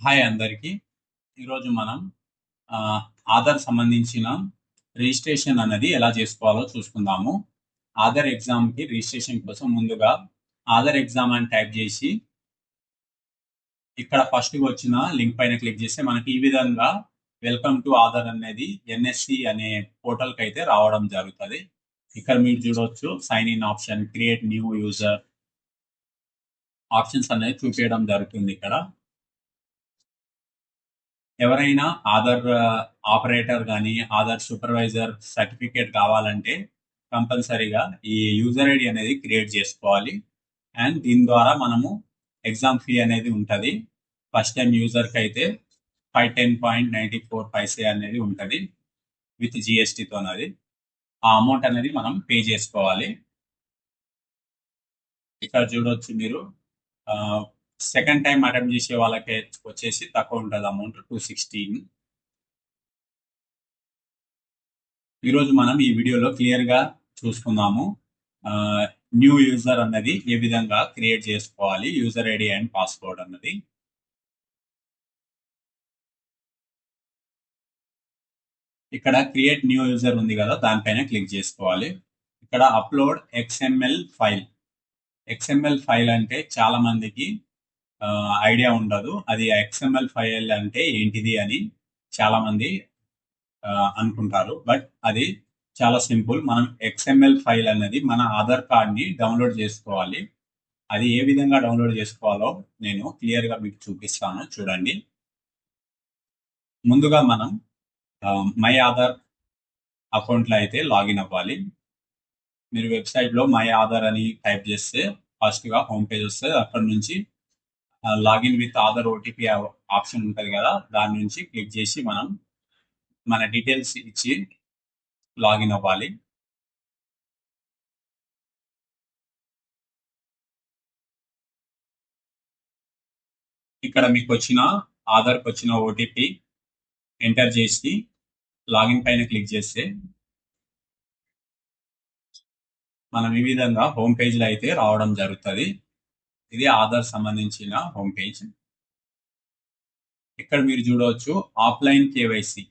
Hi అందరికీ. ఈరోజు మనం ఆహ్, ఆధార్ సంబంధించిన రిజిస్ట్రేషన్ అనేది ఎలా చేసుకోవాలో చూసుకుందాము. ఆధార్ ఎగ్జామ్‌కి రిజిస్ట్రేషన్ కోసం ముందుగా ఆధార్ ఎగ్జామ్ అని టైప్ చేసి, ఇక్కడ ఫస్ట్‌గా వచ్చిన లింక్ పైన క్లిక్ చేస్తే మనకి ఈ విధంగా వెల్కమ్ టు ఆధార్ అనేది ఎన్ఎస్‌సి అనే పోర్టల్‌కైతే రావడం జరుగుతది. ఇక్కడ మీరు చూడొచ్చు sign in option, create new user options అనేది చూపియడం జరుగుతుంది ఇక్కడ. ఎవరైనా ఆధార్ ఆపరేటర్ గానీ, ఆధార్ సూపర్వైజర్ సర్టిఫికేట్ కావాలంటే కంపల్సరీగా ఈ యూజర్ ఐడి అనేది క్రియేట్ చేసుకోవాలి. అండ్ దీని ద్వారా మనము ఎగ్జామ్ ఫీ అనేది ఉంటది. ఫస్ట్ టైమ్ యూజర్‌కైతే 510.94 పైసే అనేది ఉంటది. విత్ జీఎస్టీతోనది. ఆ అమౌంట్ అనేది మనం పే చేసుకోవాలి. ఇక్కడ చూడొచ్చు మీరు ఆహ్, సెకండ్ టైమ్ అటెంప్ట్ చేసే వాళ్ళకి వచ్చేసి తక్కువ ఉంటది అమౌంట్ 216. ఈరోజు మనం ఈ వీడియోలో క్లియర్‌గా చూసుకుందాము. ఆహ్, న్యూ యూజర్ అన్నది ఏ విధంగా క్రియేట్ చేసుకోవాలి. యూజర్ ఐడి అండ్ పాస్వర్డ్ అన్నది. ఇక్కడ క్రియేట్ న్యూ యూజర్ ఉంది కదా! దానిపైన క్లిక్ చేసుకోవాలి. ఇక్కడ upload XML file. XML file అంటే చాలా మందికి ఐడియా ఉండదు. అది ఎక్స్ఎంఎల్ ఫైల్ అంటే ఏంటిది అని చాలామంది అనుకుంటారు. బట్ అది చాలా సింపుల్. మనం ఎక్స్ఎంఎల్ ఫైల్ అనేది మన ఆధార్ కార్డ్‌ని డౌన్‌లోడ్ చేసుకోవాలి. అది ఏ విధంగా డౌన్‌లోడ్ చేసుకోవాలో నేను క్లియర్‌గా మీకు చూపిస్తాను చూడండి. ముందుగా మనం మై ఆధార్ అకౌంట్‌లో అయితే లాగిన్ అవ్వాలి. మీరు వెబ్‌సైట్‌లో మై ఆధార్ అని టైప్ చేస్తే ఫస్ట్‌గా హోమ్ పేజ్ వస్తది. అక్కడి నుంచి login with Aadhaar OTP option ఉంటది కదా! దాని నుంచి క్లిక్ చేసి మనం మన డీటెయిల్స్ ఇచ్చి లాగిన్ అవ్వాలి. ఇక్కడ మీకొచ్చిన ఆధార్‌కొచ్చిన ఓటీపీ ఎంటర్ చేసి లాగిన్ పైన క్లిక్ చేస్తే మనం ఈ విధంగా హోమ్ పేజ్‌లో అయితే రావడం జరుగుతది. ఇది ఆధార్ సంబంధించిన హోమ్ పేజ్. ఇక్కడ మీరు చూడవచ్చు ఆఫ్‌లైన్ కేవైసీ.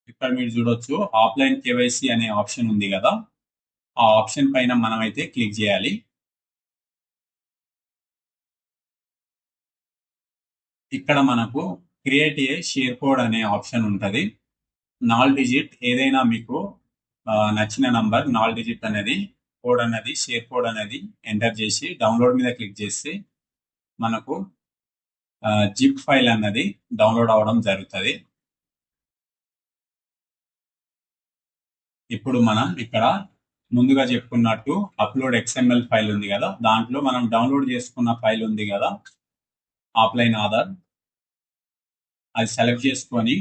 ఇక్కడ మీరు చూడొచ్చు ఆఫ్‌లైన్ కేవైసీ అనే ఆప్షన్ ఉంది కదా! ఆ ఆప్షన్ పైన మనమైతే క్లిక్ చేయాలి. ఇక్కడ మనకు క్రియేట్ ఏ షేర్ కోడ్ అనే ఆప్షన్ ఉంటది. 4 డిజిట్ ఏదైనా మీకు నచ్చిన నంబర్ 4 డిజిట్ అనేది కోడ్ అనేది షేర్ కోడ్ అనేది ఎంటర్ చేసి డౌన్‌లోడ్ మీద క్లిక్ చేస్తే మనకు జిప్ ఫైల్ అన్నది డౌన్‌లోడ్ అవ్వడం జరుగుతది. ఇప్పుడు మనం ఇక్కడ ముందుగా చెప్పుకున్నట్టు అప్‌లోడ్ ఎక్స్ఎంఎల్ ఫైల్ ఉంది కదా! దాంట్లో మనం డౌన్‌లోడ్ చేసుకున్న ఫైల్ ఉంది కదా! ఆఫ్‌లైన్ ఆధార్ అది సెలెక్ట్ చేసుకొని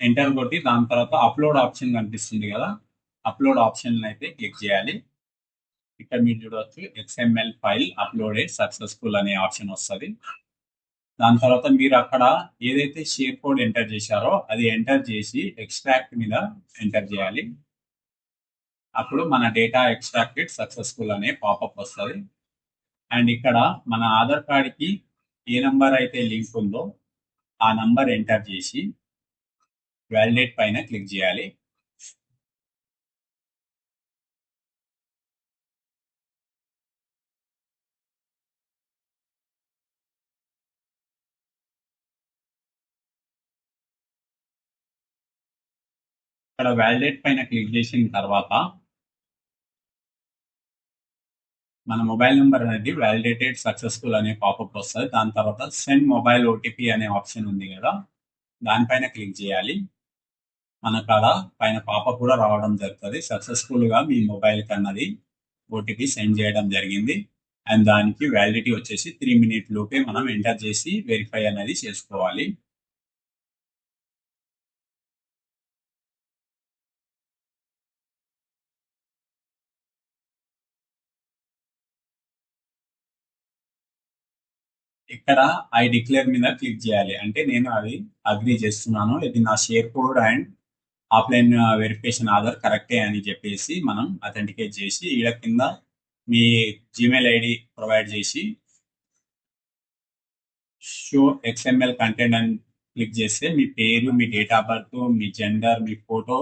ఎంటర్ కొట్టి దాని తర్వాత అప్‌లోడ్ ఆప్షన్ కనిపిస్తుంది కదా! అప్‌లోడ్ ఆప్షన్ అయితే క్లిక్ చేయాలి. ఇక్కడ మీరు చూడవచ్చు ఎక్స్ఎంఎల్ ఫైల్ అప్‌లోడెడ్ సక్సెస్‌ఫుల్ అనే ఆప్షన్ వస్తది. దాని తర్వాత మీరు అక్కడ ఏదైతే షేర్ కోడ్ ఎంటర్ చేశారో అది ఎంటర్ చేసి ఎక్స్ట్రాక్ట్ మీద ఎంటర్ చేయాలి. అప్పుడు మన డేటా ఎక్స్ట్రాక్టెడ్ సక్సెస్‌ఫుల్ అనే పాపప్ వస్తది. అండ్ ఇక్కడ మన ఆధార్ కార్డ్‌కి ఏ నంబర్ అయితే లింక్ ఉందో ఆ నంబర్ ఎంటర్ చేసి వాలిడేట్ పైన క్లిక్ చేయాలి. ఇక్కడ వాలిడేట్ పైన క్లిక్ చేసిన తర్వాత మన మొబైల్ నంబర్ అనేది వాలిడేటెడ్ సక్సెస్‌ఫుల్ అనే పాపప్ వస్తది. దాని తర్వాత సెండ్ మొబైల్ ఓటీపీ అనే ఆప్షన్ ఉంది కదా! దానిపైన క్లిక్ చేయాలి. మనకాడ పైన పాపప్ కూడా రావడం జరుగుతది. సక్సెస్‌ఫుల్‌గా మీ మొబైల్‌కి అన్నది ఓటీపీ సెండ్ చేయడం జరిగింది. అండ్ దానికి వాలిడిటీ వచ్చేసి 3 మినిట్ లోపే మనం ఎంటర్ చేసి వెరిఫై అనేది చేసుకోవాలి. ఇక్కడ ఐ డిక్లేర్ మీద క్లిక్ చేయాలి. అంటే నేను అది అగ్రీ చేస్తున్నాను. ఇది నా share code and offline verification Aadhaar కరెక్టే అని చెప్పేసి మనం అథెంటికేట్ చేసి ఈడ కింద మీ జీమెయిల్ ఐడి ప్రొవైడ్ చేసి షో ఎక్స్ఎంఎల్ కంటెంట్ అని క్లిక్ చేస్తే మీ పేరు, మీ డేట్ ఆఫ్ బర్త్, మీ జెండర్, మీ ఫోటో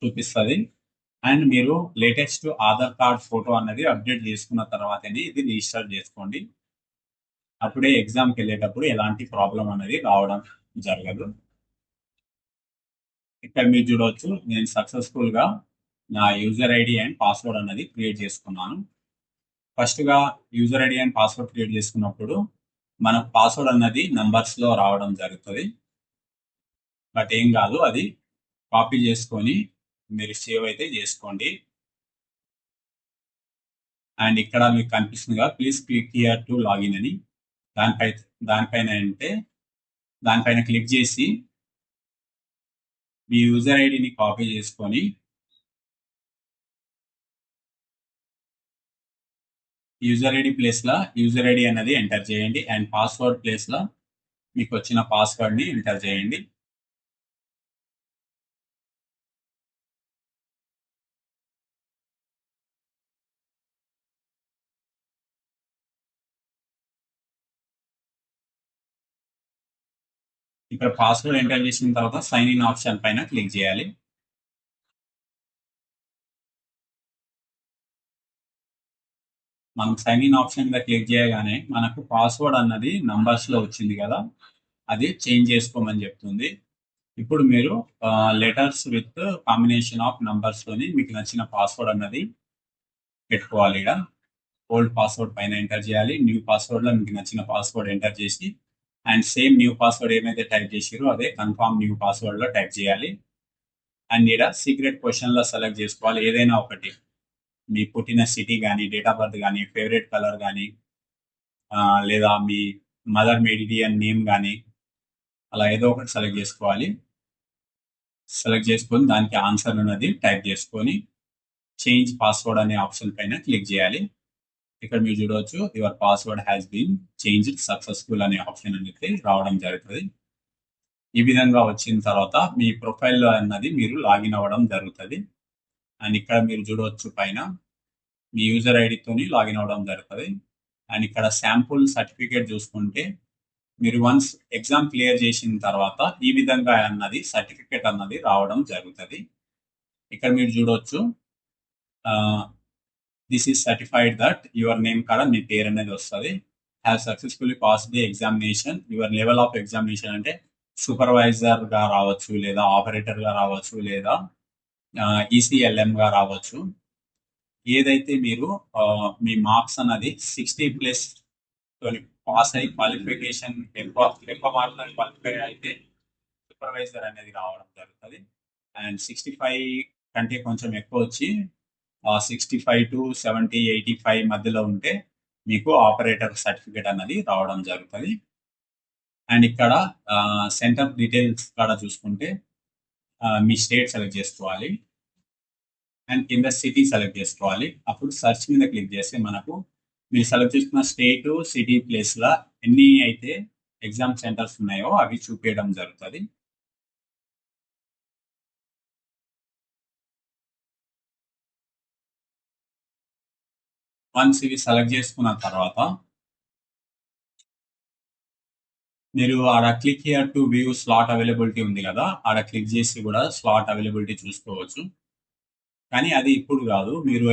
చూపిస్తుంది. అండ్ మీరు లేటెస్ట్ ఆధార్ కార్డ్ ఫోటో అన్నది అప్డేట్ చేసుకున్న తర్వాతనే ఇది రిజిస్టర్ చేసుకోండి. అప్పుడే ఎగ్జామ్కి వెళ్ళేటప్పుడు ఎలాంటి ప్రాబ్లం అనేది రావడం జరగదు. ఇక్కడ మీరు చూడవచ్చు నేను సక్సెస్ఫుల్గా నా యూజర్ ఐడి అండ్ పాస్వర్డ్ అన్నది క్రియేట్ చేసుకున్నాను. ఫస్ట్గా user ID and password create చేసుకున్నప్పుడు మన పాస్వర్డ్ అన్నది నంబర్స్లో రావడం జరుగుతుంది. బట్ ఏం కాదు, అది కాపీ చేసుకొని మీరు సేవ్ అయితే చేసుకోండి. అండ్ ఇక్కడ మీకు కనిపిస్తుందిగా please click here to login అని, దానిపైన అంటే దానిపైన క్లిక్ చేసి మీ యూజర్ ఐడిని కాపీ చేసుకొని యూజర్ ఐడి ప్లేస్లో యూజర్ ఐడి అనేది ఎంటర్ చేయండి అండ్ పాస్వర్డ్ ప్లేస్లో మీకు వచ్చిన పాస్వర్డ్ని ఎంటర్ చేయండి. ఇక్కడ పాస్వర్డ్ ఎంటర్ చేసిన తర్వాత సైన్ ఇన్ ఆప్షన్ పైన క్లిక్ చేయాలి. మనం సైన్ ఇన్ ఆప్షన్ మీద క్లిక్ చేయగానే మనకు పాస్వర్డ్ అన్నది నంబర్స్లో వచ్చింది కదా, అది చేంజ్ చేసుకోమని చెప్తుంది. ఇప్పుడు మీరు లెటర్స్ విత్ కాంబినేషన్ ఆఫ్ నంబర్స్తోని మీకు నచ్చిన పాస్వర్డ్ అన్నది పెట్టుకోవాలి. ఇక్కడ ఓల్డ్ పాస్వర్డ్ పైన ఎంటర్ చేయాలి, న్యూ పాస్వర్డ్లో మీకు నచ్చిన పాస్వర్డ్ ఎంటర్ చేసి అండ్ సేమ్ న్యూ పాస్వర్డ్ ఏమైతే టైప్ చేసిరో అదే కన్ఫర్మ్ న్యూ పాస్వర్డ్లో టైప్ చేయాలి. అండ్ ఇక్కడ సీక్రెట్ క్వశ్చన్లో సెలెక్ట్ చేసుకోవాలి ఏదైనా ఒకటి, మీ పుట్టిన సిటీ కానీ, డేట్ ఆఫ్ బర్త్ కానీ, ఫేవరెట్ కలర్ కానీ, లేదా మీ మదర్ మెడిడియన్ నేమ్ కానీ, అలా ఏదో ఒకటి సెలెక్ట్ చేసుకోవాలి. సెలెక్ట్ చేసుకొని దానికి ఆన్సర్ అనేది టైప్ చేసుకొని చేంజ్ పాస్వర్డ్ అనే ఆప్షన్ పైన క్లిక్ చేయాలి. ఇక్కడ మీరు చూడవచ్చు your password has been changed successful అనే ఆప్షన్ అనేది రావడం జరుగుతుంది. ఈ విధంగా వచ్చిన తర్వాత మీ ప్రొఫైల్లో అన్నది మీరు లాగిన్ అవ్వడం జరుగుతుంది. అండ్ ఇక్కడ మీరు చూడవచ్చు పైన మీ యూజర్ ఐడితోని లాగిన్ అవ్వడం జరుగుతుంది. అండ్ ఇక్కడ శాంపుల్ సర్టిఫికేట్ చూసుకుంటే మీరు వన్స్ ఎగ్జామ్ క్లియర్ చేసిన తర్వాత ఈ విధంగా అన్నది సర్టిఫికేట్ అన్నది రావడం జరుగుతుంది. ఇక్కడ మీరు చూడవచ్చు this is certified that your name కాడ మీ పేరు అనేది వస్తుంది. Have successfully pass the examination. Your level of examination అంటే సూపర్వైజర్గా రావచ్చు, లేదా ఆపరేటర్గా రావచ్చు, లేదా ఈసీఎల్ఎంగా రావచ్చు. ఏదైతే మీరు మీ మార్క్స్ అన్నది 60+ పాస్ అయ్యి క్వాలిఫికేషన్ ఎక్కువ మార్కులు క్వాలిఫై అయితే సూపర్వైజర్ అనేది రావడం జరుగుతుంది. అండ్ 65 కంటే కొంచెం ఎక్కువ వచ్చి 65 to 70, 85 మధ్యలో ఉంటే మీకు ఆపరేటర్ సర్టిఫికేట్ అన్నది రావడం జరుగుతుంది. అండ్ ఇక్కడ సెంటర్ డీటెయిల్స్ కాడ చూసుకుంటే మీ స్టేట్ సెలెక్ట్ చేసుకోవాలి అండ్ కింద సిటీ సెలెక్ట్ చేసుకోవాలి. అప్పుడు సెర్చ్ మీద క్లిక్ చేస్తే మనకు మీరు సెలెక్ట్ చేసుకున్న స్టేట్, సిటీ ప్లేస్లో ఎన్ని అయితే ఎగ్జామ్ సెంటర్స్ ఉన్నాయో అవి చూపించడం జరుగుతుంది. వన్స్ ఇవి సెలెక్ట్ చేసుకున్న తర్వాత మీరు ఆడ click here to view slot availability ఉంది కదా, ఆడ క్లిక్ చేసి కూడా స్లాట్ అవైలబిలిటీ చూసుకోవచ్చు. కానీ అది ఇప్పుడు కాదు, మీరు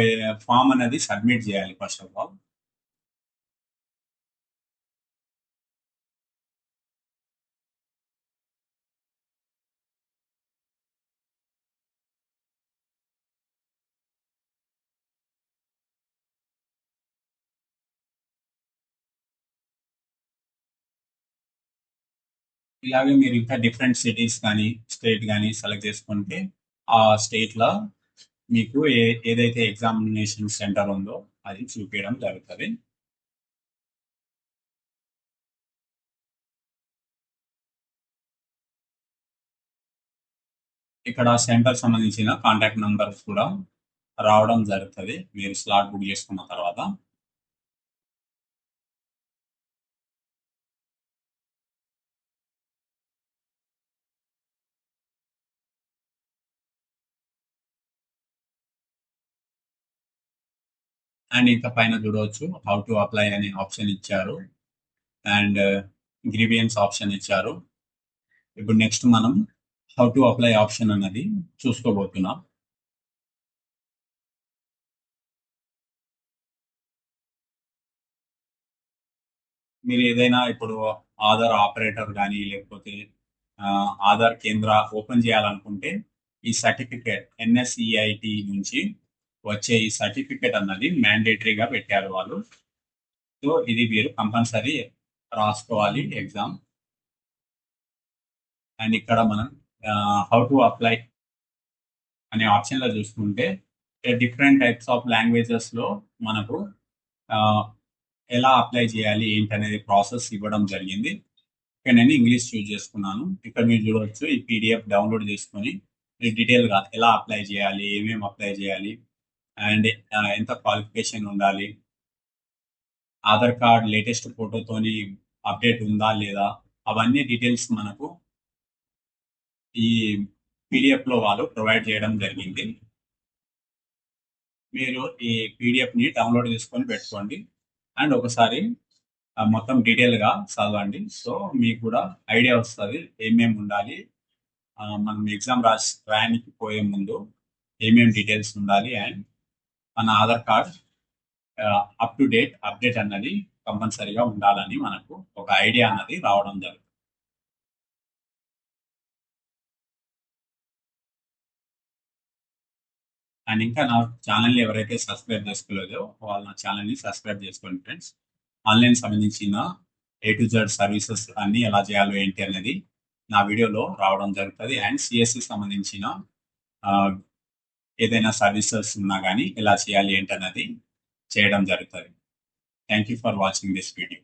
ఫామ్ అనేది సబ్మిట్ చేయాలి ఫస్ట్ ఆఫ్ ఆల్. ఇలాగే మీరు ఇంకా డిఫరెంట్ సిటీస్ కానీ స్టేట్ కానీ సెలెక్ట్ చేసుకుంటే ఆ స్టేట్లో మీకు ఏదైతే ఎగ్జామినేషన్ సెంటర్ ఉందో అది చూపించడం జరుగుతుంది. ఇక్కడ సెంటర్ సంబంధించిన కాంటాక్ట్ నంబర్స్ కూడా రావడం జరుగుతుంది మీరు స్లాట్ బుక్ చేసుకున్న తర్వాత. అండ్ ఇంకా పైన చూడవచ్చు హౌ టు అప్లై అనే ఆప్షన్ ఇచ్చారు అండ్ గ్రీవియన్స్ ఆప్షన్ ఇచ్చారు. ఇప్పుడు నెక్స్ట్ మనం హౌ టు అప్లై ఆప్షన్ అన్నది చూసుకోబోతున్నాం. మీరు ఏదైనా ఇప్పుడు ఆధార్ ఆపరేటర్ కానీ లేకపోతే ఆధార్ కేంద్ర ఓపెన్ చేయాలనుకుంటే ఈ సర్టిఫికేట్ NSEIT నుంచి వచ్చే ఈ సర్టిఫికేట్ అన్నది మ్యాండేటరీగా పెట్టారు వాళ్ళు. సో ఇది మీరు కంపల్సరీ రాసుకోవాలి ఎగ్జామ్. అండ్ ఇక్కడ మనం హౌ టు అప్లై అనే ఆప్షన్లో చూసుకుంటే డిఫరెంట్ టైప్స్ ఆఫ్ లాంగ్వేజెస్లో మనకు ఎలా అప్లై చేయాలి ఏంటి అనేది ప్రాసెస్ ఇవ్వడం జరిగింది. ఇక్కడ నేను ఇంగ్లీష్ చూజ్ చేసుకున్నాను. ఇక్కడ మీరు చూడవచ్చు ఈ PDF డౌన్లోడ్ చేసుకొని డీటెయిల్గా ఎలా అప్లై చేయాలి, ఏమేమి అప్లై చేయాలి అండ్ ఎంత క్వాలిఫికేషన్ ఉండాలి, ఆధార్ కార్డ్ లేటెస్ట్ ఫోటోతోని అప్డేట్ ఉందా లేదా, అవన్నీ డీటెయిల్స్ మనకు ఈ పీడిఎఫ్లో వాళ్ళు ప్రొవైడ్ చేయడం జరిగింది. మీరు ఈ పీడిఎఫ్ని డౌన్లోడ్ చేసుకొని పెట్టుకోండి అండ్ ఒకసారి మొత్తం డీటెయిల్గా చదవండి. సో మీకు కూడా ఐడియా వస్తుంది ఏమేమి ఉండాలి, మనం ఎగ్జామ్ రాయడానికి పోయే ముందు ఏమేమి డీటెయిల్స్ ఉండాలి అండ్ మన Aadhaar card up to date update అన్నది కంపల్సరీగా ఉండాలని మనకు ఒక ఐడియా అన్నది రావడం జరుగుతుంది. అండ్ ఇంకా నా ఛానల్ని ఎవరైతే సబ్స్క్రైబ్ చేసుకోలేదో వాళ్ళు నా ఛానల్ని సబ్స్క్రైబ్ చేసుకోండి ఫ్రెండ్స్. ఆన్లైన్ సంబంధించిన A to Z సర్వీసెస్ అన్ని ఎలా చేయాలో ఏంటి అనేది నా వీడియోలో రావడం జరుగుతుంది. అండ్ CSC సంబంధించిన ఏదైనా సర్వీసెస్ ఉన్నా కానీ ఎలా చేయాలి ఏంటి అనేది చేయడం జరుగుతుంది. Thank you for watching this video.